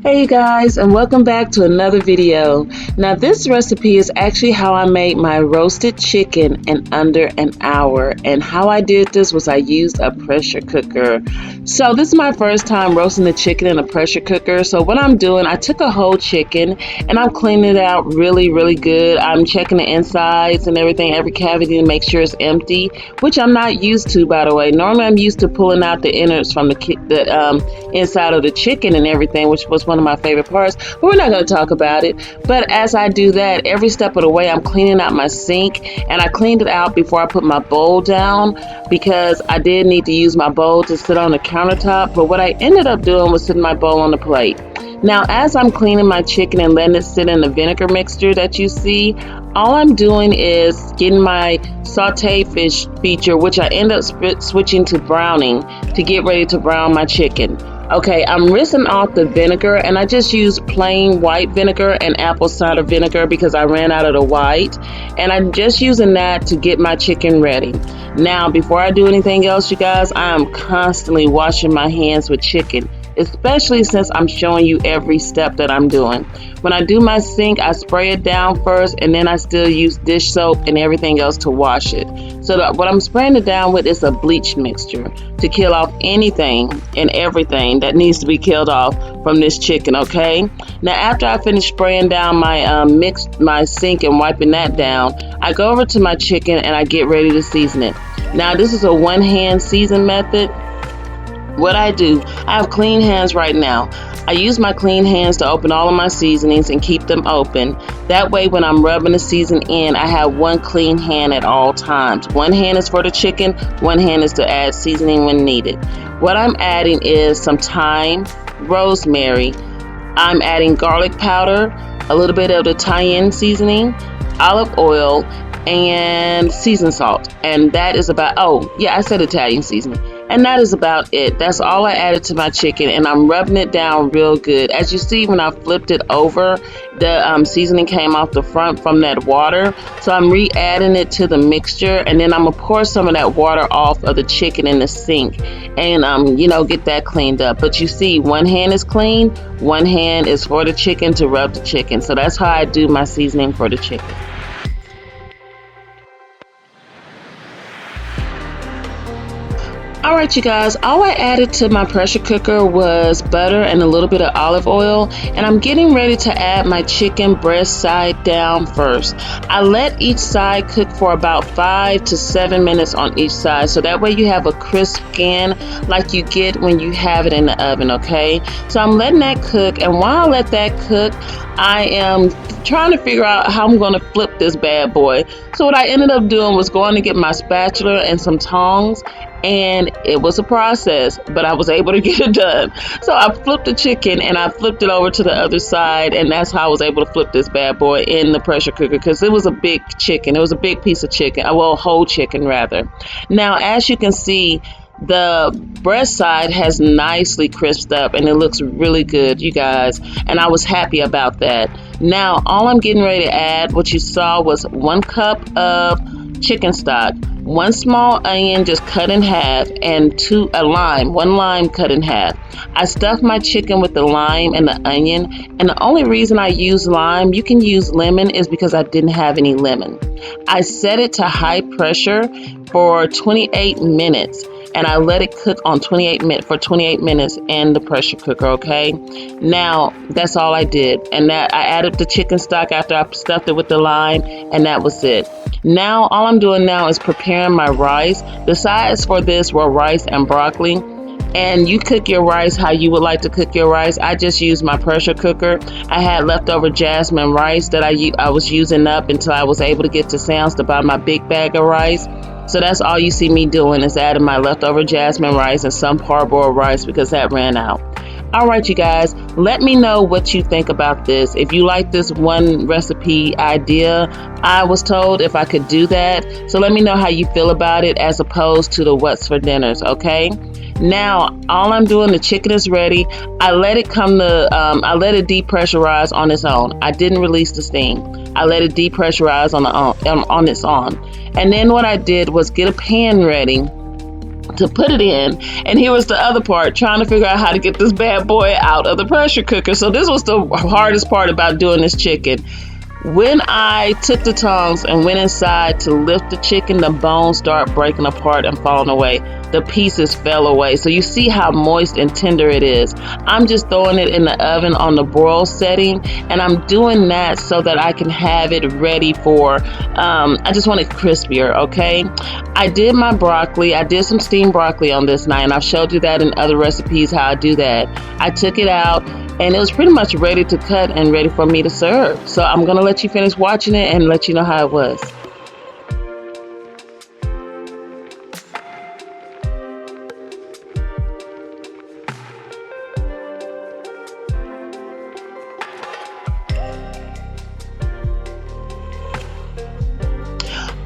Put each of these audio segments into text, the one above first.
Hey guys, and welcome back to another video. Now this recipe is actually how I made my roasted chicken in under an hour, and how I did this was I used a pressure cooker. So this is my first time roasting the chicken in a pressure cooker. So what I'm doing, I took a whole chicken and I'm cleaning it out really good. I'm checking the insides and everything, every cavity, to make sure it's empty, which I'm not used to, by the way. Normally I'm used to pulling out the innards from the inside of the chicken and everything, which was one of my favorite parts, but we're not going to talk about it. But as I do that, every step of the way, I'm cleaning out my sink, and I cleaned it out before I put my bowl down because I did need to use my bowl to sit on the countertop. But what I ended up doing was setting my bowl on the plate. Now, as I'm cleaning my chicken and letting it sit in the vinegar mixture that you see, all I'm doing is getting my saute fish feature, which I end up switching to browning to get ready to brown my chicken. Okay, I'm rinsing off the vinegar, and I just use plain white vinegar and apple cider vinegar because I ran out of the white, and I'm just using that to get my chicken ready. Now, before I do anything else, you guys, I am constantly washing my hands with chicken, especially since I'm showing you every step that I'm doing. When I do my sink, I spray it down first, and then I still use dish soap and everything else to wash it. So what I'm spraying it down with is a bleach mixture to kill off anything and everything that needs to be killed off from this chicken, okay? Now, after I finish spraying down my sink and wiping that down, I go over to my chicken and I get ready to season it. Now, this is a one-hand season method. What I do, I have clean hands right now. I use my clean hands to open all of my seasonings and keep them open. That way, when I'm rubbing the season in, I have one clean hand at all times. One hand is for the chicken, one hand is to add seasoning when needed. What I'm adding is some thyme, rosemary. I'm adding garlic powder, a little bit of the cayenne seasoning, olive oil, and seasoned salt. And that is about, oh yeah, I said Italian seasoning. And that is about it. That's all I added to my chicken, and I'm rubbing it down real good. As you see, when I flipped it over, the seasoning came off the front from that water. So I'm re-adding it to the mixture, and then I'm gonna pour some of that water off of the chicken in the sink, and get that cleaned up. But you see, one hand is clean, one hand is for the chicken to rub the chicken. So that's how I do my seasoning for the chicken. Alright, you guys, all I added to my pressure cooker was butter and a little bit of olive oil, and I'm getting ready to add my chicken breast side down first. I let each side cook for about 5 to 7 minutes on each side, so that way you have a crisp skin like you get when you have it in the oven, okay? So I'm letting that cook, and while I let that cook, I am trying to figure out how I'm going to flip this bad boy. So what I ended up doing was going to get my spatula and some tongs, and it was a process, but I was able to get it done. So I flipped the chicken and I flipped it over to the other side, and that's how I was able to flip this bad boy in the pressure cooker, because it was a big chicken. It was a big piece of chicken, well, whole chicken rather. Now, as you can see, the breast side has nicely crisped up, and it looks really good, you guys, and I was happy about that. Now, all I'm getting ready to add, what you saw, was 1 cup of chicken stock, 1 small onion just cut in half, and 1 lime cut in half. I stuffed my chicken with the lime and the onion, and the only reason I use lime, you can use lemon, is because I didn't have any lemon. I set it to high pressure for 28 minutes, and I let it cook on 28 minutes in the pressure cooker, okay? Now, that's all I did, and that I added the chicken stock after I stuffed it with the lime, and that was it. Now, all I'm doing now is preparing my rice. The sides for this were rice and broccoli, and you cook your rice how you would like to cook your rice. I just used my pressure cooker. I had leftover jasmine rice that I was using up until I was able to get to Sam's to buy my big bag of rice. So that's all you see me doing, is adding my leftover jasmine rice and some parboiled rice because that ran out. Alright, you guys, let me know what you think about this. If you like this one recipe idea, I was told if I could do that. So let me know how you feel about it as opposed to the what's for dinners, okay? Now, all I'm doing, the chicken is ready. I let it depressurize on its own. I didn't release the steam. I let it depressurize on its own. And then what I did was get a pan ready to put it in. And here was the other part, trying to figure out how to get this bad boy out of the pressure cooker. So this was the hardest part about doing this chicken. When I took the tongs and went inside to lift the chicken, the bones start breaking apart and falling away. The pieces fell away. So you see how moist and tender it is. I'm just throwing it in the oven on the broil setting, and I'm doing that so that I can have it ready for, I just want it crispier, okay? I did my broccoli. I did some steamed broccoli on this night, and I've showed you that in other recipes how I do that. I took it out, and it was pretty much ready to cut and ready for me to serve. So I'm gonna let you finish watching it and let you know how it was.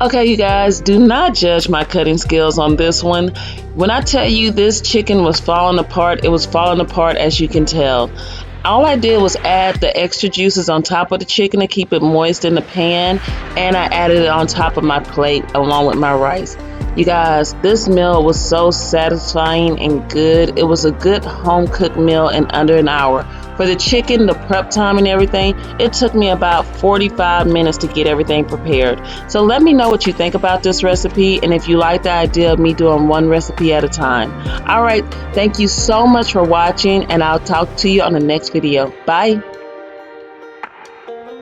Okay, you guys, do not judge my cutting skills on this one. When I tell you this chicken was falling apart, it was falling apart, as you can tell. All I did was add the extra juices on top of the chicken to keep it moist in the pan, and I added it on top of my plate along with my rice. You guys, this meal was so satisfying and good. It was a good home cooked meal in under an hour. For the chicken, the prep time and everything, it took me about 45 minutes to get everything prepared. So let me know what you think about this recipe, and if you like the idea of me doing one recipe at a time. All right, thank you so much for watching, and I'll talk to you on the next video. Bye.